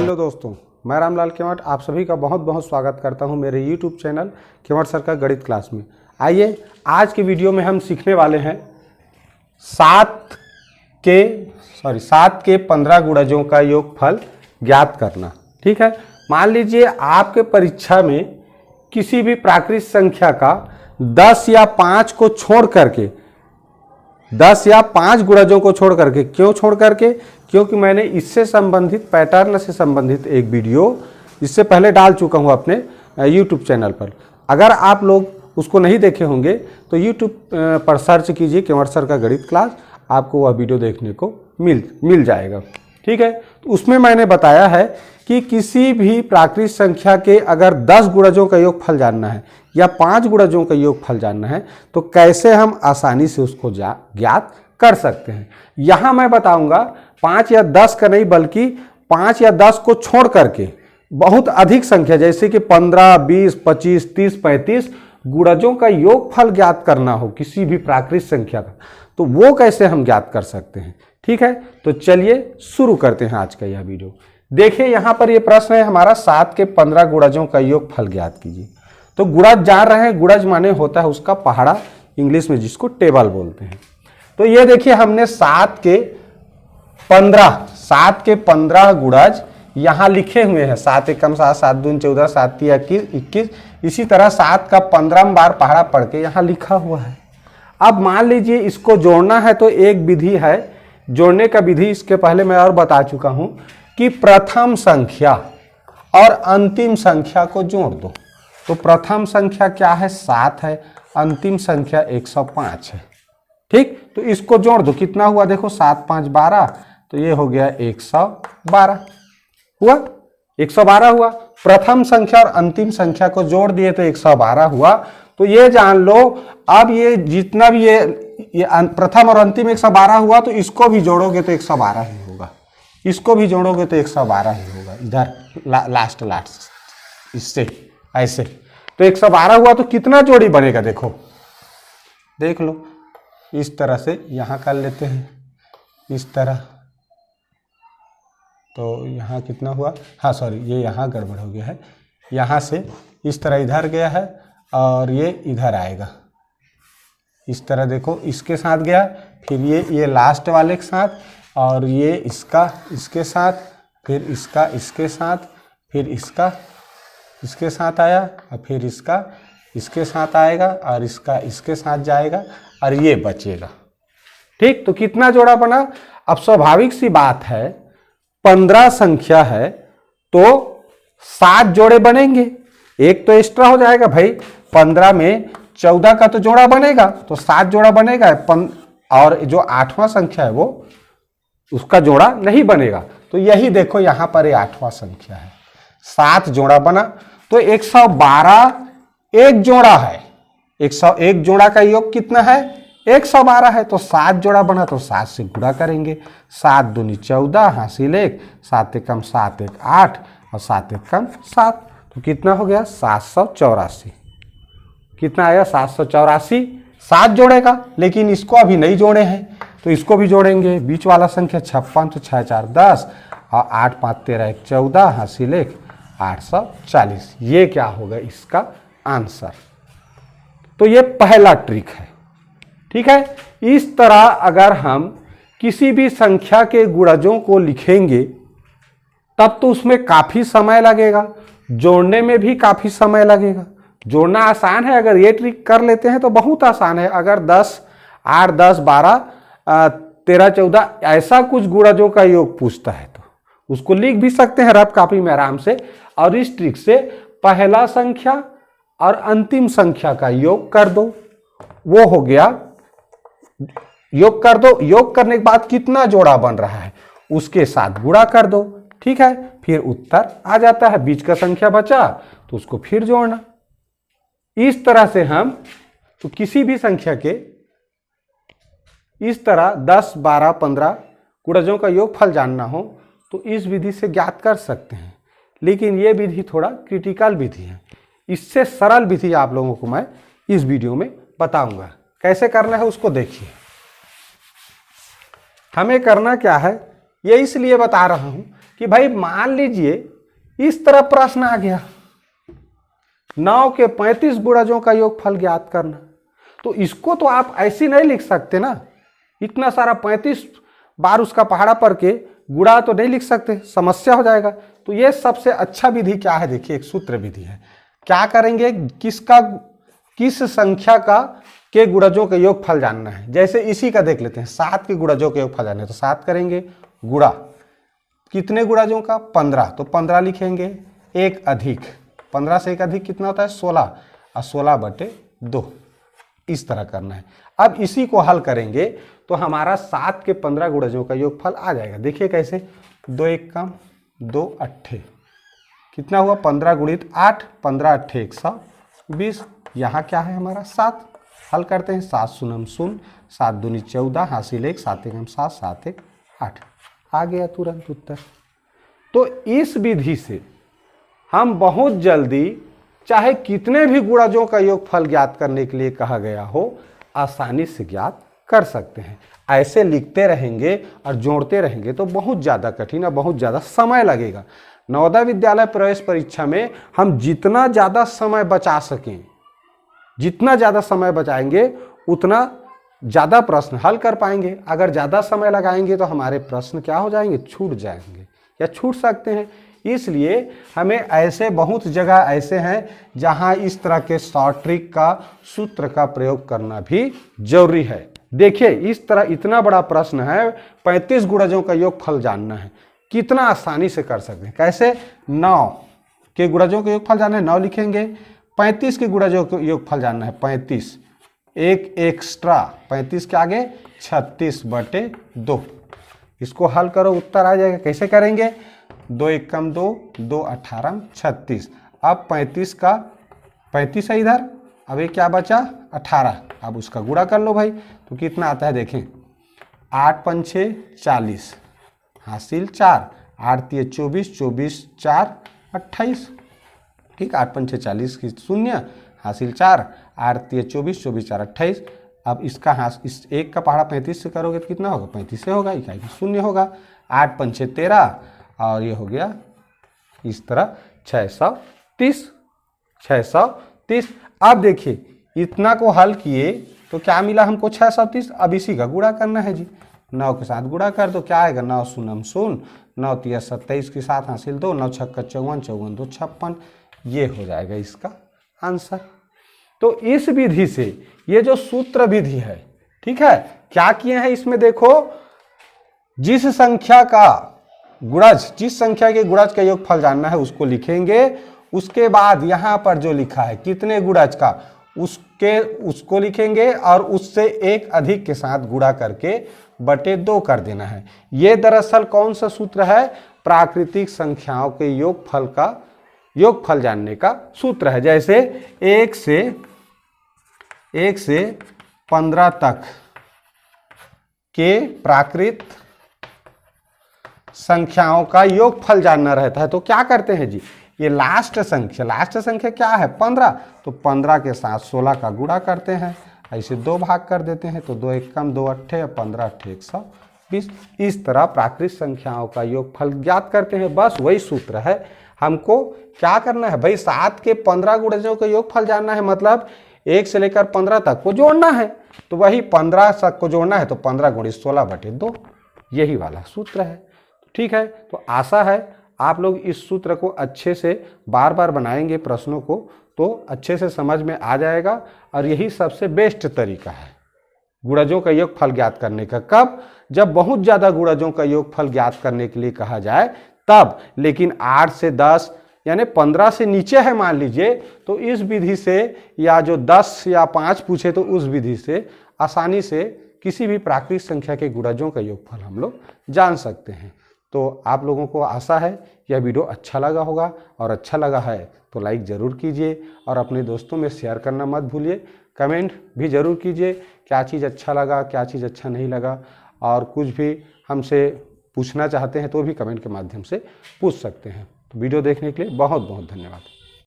Hello दोस्तों, मैं रामलाल केवट आप सभी का बहुत बहुत स्वागत करता हूं मेरे YouTube चैनल केवट सर का गणित क्लास में। आइए आज की वीडियो में हम सीखने वाले हैं 7 के 15 गुणजों का योगफल ज्ञात करना। ठीक है, मान लीजिए आपके परीक्षा में किसी भी प्राकृत संख्या का 10 या 5 को छोड़ करके 10 या 5 गुणजों को छोड़ करके, क्यों छोड़ करके? क्योंकि मैंने इससे संबंधित पैटर्न से संबंधित एक वीडियो इससे पहले डाल चुका हूं अपने YouTube चैनल पर। अगर आप लोग उसको नहीं देखे होंगे तो YouTube पर सर्च कीजिए केवट सर का गणित क्लास, आपको वह वीडियो देखने को मिल जाएगा। ठीक है, तो उसमें मैंने बताया है कि किसी भी प्राकृत संख्या के अगर 10 गुणजों का योगफल जानना है या 5 गुणजों का योगफल जानना है तो कैसे हम आसानी से उसको ज्ञात कर सकते हैं। यहां मैं बताऊंगा 5 या 10 का नहीं, बल्कि 5 या 10 को छोड़ करके बहुत अधिक संख्या जैसे कि 15, 20, 25, 30, 35 गुणजों का योगफल ज्ञात करना हो किसी भी प्राकृत संख्या का, तो वो कैसे हम ज्ञात कर सकते हैं। ठीक है, तो चलिए शुरू करते हैं आज का यह वीडियो। देखिए यहां पर यह प्रश्न है हमारा 7 के 15 गुणजों का योगफल ज्ञात कीजिए। तो गुणज जान रहे हैं, गुणज माने होता है उसका पहाड़ा, इंग्लिश में जिसको टेबल बोलते हैं। तो ये देखिए हमने 7 के 15 गुणज यहां लिखे हुए हैं। 7 एकम 7, 7 दूनी 14, 7 तिया 21, इसी तरह 7 का 15 बार पहाड़ा पढ़ के यहां लिखा हुआ है। अब मान लीजिए इसको जोड़ना है तो एक विधि है जोड़ने का विधि, इसके पहले मैं और बता चुका हूं कि प्रथम संख्या और अंतिम संख्या को जोड़ दो। तो प्रथम संख्या क्या है? 7 है, अंतिम संख्या 105 है। ठीक, तो इसको जोड़ दो, कितना हुआ देखो, 7 5 12, तो ये हो गया 112 हुआ, 112 हुआ। प्रथम संख्या और अंतिम संख्या को जोड़ दिए तो 112 हुआ। तो ये जान लो अब ये जितना भी ये प्रथम और अंतिम 112 हुआ, तो इसको भी जोड़ोगे तो 112 ही होगा, इसको भी जोड़ोगे तो 112 ही होगा। इधर लास्ट इससे ऐसे तो 112 हुआ। तो कितना जोड़ी बनेगा देखो, देख लो, इस तरह से यहां कर लेते हैं, इस तरह। तो यहाँ कितना हुआ, हाँ सॉरी ये यहाँ गड़बड़ हो गया है, यहाँ से इस तरह इधर गया है और ये इधर आएगा, इस तरह देखो, इसके साथ गया, फिर ये लास्ट वाले के साथ, और ये इसका इसके साथ, फिर इसका इसके साथ, फिर इसका इसके साथ आया, और फिर इसका इसके साथ आएगा, और इसका इसके साथ जाएगा, और ये बचेगा। ठीक, तो कितना जोड़ा बना? अब स्वाभाविक सी बात है 15 संख्या है तो 7 जोड़े बनेंगे, एक तो एक्स्ट्रा हो जाएगा भाई। 15 में 14 का तो जोड़ा बनेगा, तो 7 जोड़ा बनेगा। और जो 8वां संख्या है वो उसका जोड़ा नहीं बनेगा। तो यही देखो यहां पर ये 8वां संख्या है, 7 जोड़ा बना। तो 112 एक जोड़ा है, 101 जोड़ा का योग कितना है? 112 है। तो 7 जोड़ा बना तो 7 से गुणा करेंगे, 7 दूनी 14, हासिल 1, 7 एकम 7 1 8, और 7 एकम 7, तो कितना हो गया? 784। कितना आया? 784। 7 जोड़ेगा, लेकिन इसको अभी नहीं जोड़े हैं तो इसको भी जोड़ेंगे। बीच वाला संख्या 56, तो 6 4 10, और 8 5 13 1 14, हासिल 1 840। ये क्या होगा इसका आंसर। तो ये पहला ट्रिक है। ठीक है, इस तरह अगर हम किसी भी संख्या के गुणजों को लिखेंगे तब तो उसमें काफी समय लगेगा, जोड़ने में भी काफी समय लगेगा। जोड़ना आसान है, अगर ये ट्रिक कर लेते हैं तो बहुत आसान है। अगर 10 8 10 12 13 14 ऐसा कुछ गुणजों का योग पूछता है तो उसको लिख भी सकते हैं रफ कॉपी में आराम से। और इस ट्रिक से पहला संख्या और अंतिम संख्या का योग कर दो, वो हो गया। योग कर दो, योग करने के बाद कितना जोड़ा बन रहा है उसके साथ गुणा कर दो। ठीक है, फिर उत्तर आ जाता है। बीच का संख्या बचा तो उसको फिर जोड़ना। इस तरह से हम तो किसी भी संख्या के इस तरह 10 12 15 गुणजों का योगफल जानना हो तो इस विधि से ज्ञात कर सकते हैं। लेकिन यह विधि थोड़ा क्रिटिकल विधि है, इससे सरल विधि आप लोगों को मैं इस वीडियो में बताऊंगा। कैसे करना है उसको देखिए। हमें करना क्या है ये इसलिए बता रहा हूं कि भाई मान लीजिए इस तरह प्रश्न आ गया, 9 के 35 गुणजों का योगफल ज्ञात करना, तो इसको तो आप ऐसे नहीं लिख सकते ना, इतना सारा 35 बार उसका पहाड़ा पर के गुणा तो नहीं लिख सकते, समस्या हो जाएगा। तो ये सबसे अच्छा विधि क्या है, देखिए एक सूत्र विधि है। क्या करेंगे, किस संख्या का के गुणजों का योगफल जानना है। जैसे इसी का देख लेते हैं, 7 के गुणजों का योगफल जानना है तो 7 करेंगे, गुणा कितने गुणजों का, 15, तो 15 लिखेंगे, एक अधिक 15 से एक अधिक कितना होता है 16, और 16/2 इस तरह करना है। अब इसी को हल करेंगे तो हमारा 7 के 15 गुणजों का योगफल आ जाएगा। देखिए कैसे, 2 एक कम 2 अट्ठे कितना हुआ 15 गुणित 8, 15 अट्ठे 120। यहाँ क्या है हमारा 7, हल करते हैं, 7 शून्य 0, 7 दूनी 14, हासिल 1, 7 एकम 7, 7 एक 8, आ गया तुरंत उत्तर। तो इस विधि से हम बहुत जल्दी चाहे कितने भी गुणजों का योगफल ज्ञात करने के लिए कहा गया हो आसानी से ज्ञात कर सकते हैं। ऐसे लिखते रहेंगे और जोड़ते रहेंगे तो बहुत ज़्यादा कठिन और बहुत ज़्यादा समय लगेगा। नवोदय विद्यालय प्रवेश परीक्षा में हम जितना ज़्यादा समय बचा सकें, जितना ज़्यादा समय बचाएंगे उतना ज़्यादा प्रश्न हल कर पाएंगे। अगर ज़्यादा समय लगाएंगे तो हमारे प्रश्न क्या हो जाएंगे, छूट जाएंगे या छूट सकते हैं। इसलिए हमें ऐसे बहुत जगह ऐसे हैं जहां इस तरह के शॉर्ट ट्रिक का सूत्र का प्रयोग करना भी जरूरी है। देखिए इस तरह इतना बड़ा प्रश्न है, 35 गुणजों का योगफल जानना है, कितना आसानी से कर सकते हैं। कैसे, 9 के गुणजों का योगफल जानना है, 9 लिखेंगे। 35 के गुणजों का योगफल जानना है, 35, एक एक्स्ट्रा 35 के आगे 36/2। इसको हल करो उत्तर आ जाएगा। कैसे करेंगे, 2 एक कम 2, 2 18 36। अब 35 का 35 है इधर, अब ये क्या बचा 18, अब उसका गुणा कर लो भाई, तो कितना आता है देखें, 8 पंछे 40, हासिल 4, 8 तिये 24, 24 4 28, ठीक, 8 पंछे 40 की 0, हासिल 4, 8 तिये 24, 24 4 28। अब इसका इस एक का पहाड़ा 35 से करोगे तो कितना होगा, 35 से होगा, इकाई 0 होगा, 8 पंछे 13 और ये हो गया इस तरह 630। अब देखिए इतना को हल किए तो क्या मिला हमको 630। अब इसी का गुणा करना है जी, 9 के साथ गुणा कर दो, क्या आएगा 9 शून्य 0, 9 तिया 27 के साथ हासिल 2, 9 छक्का 54, 54 2 56, ये हो जाएगा इसका आंसर। तो इस विधि से ये जो सूत्र विधि है, ठीक है, क्या किए हैं इसमें देखो, जिस संख्या का गुणज, जिस संख्या के गुणज का योगफल जानना है उसको लिखेंगे, उसके बाद यहां पर जो लिखा है कितने गुणज का उसको लिखेंगे और उससे एक अधिक के साथ गुणा करके बटे 2 कर देना है। ये दरअसल कौन सा सूत्र है, प्राकृतिक संख्याओं के योगफल का योगफल जानने का सूत्र है। जैसे 1 से 15 तक के प्राकृत संख्याओं का योगफल जानना रहता है तो क्या करते हैं जी, ये लास्ट संख्या क्या है 15, तो 15 के साथ 16 का गुणा करते हैं, ऐसे 2 भाग कर देते हैं, तो 2 एक कम 2 अट्ठे, 15 अट्ठे 120। इस तरह प्राकृत संख्याओं का योगफल ज्ञात करते हैं। बस वही सूत्र है। हमको क्या करना है भाई, 7 के 15 गुणजों का योगफल जानना है, मतलब 1 से लेकर 15 तक को जोड़ना है, तो वही 15 तक को जोड़ना है, तो 15 गुणित 16/2 यही वाला सूत्र है। ठीक है, तो आशा है आप लोग इस सूत्र को अच्छे से बार बार बनाएंगे प्रश्नों को तो अच्छे से समझ में आ जाएगा, और यही सबसे बेस्ट तरीका है गुणजों का योगफल ज्ञात करने का। कब, जब बहुत ज़्यादा गुणजों का योगफल ज्ञात करने के लिए कहा जाए तब। लेकिन 8 से 10 यानी 15 से नीचे है मान लीजिए, तो इस विधि से, या जो 10 या 5 पूछे तो उस विधि से आसानी से किसी भी प्राकृतिक संख्या के गुणजों का योगफल हम लोग जान सकते हैं। तो आप लोगों को आशा है यह वीडियो अच्छा लगा होगा, और अच्छा लगा है तो लाइक ज़रूर कीजिए और अपने दोस्तों में शेयर करना मत भूलिए। कमेंट भी ज़रूर कीजिए क्या चीज़ अच्छा लगा, क्या चीज़ अच्छा नहीं लगा, और कुछ भी हमसे पूछना चाहते हैं तो भी कमेंट के माध्यम से पूछ सकते हैं। तो वीडियो देखने के लिए बहुत बहुत धन्यवाद।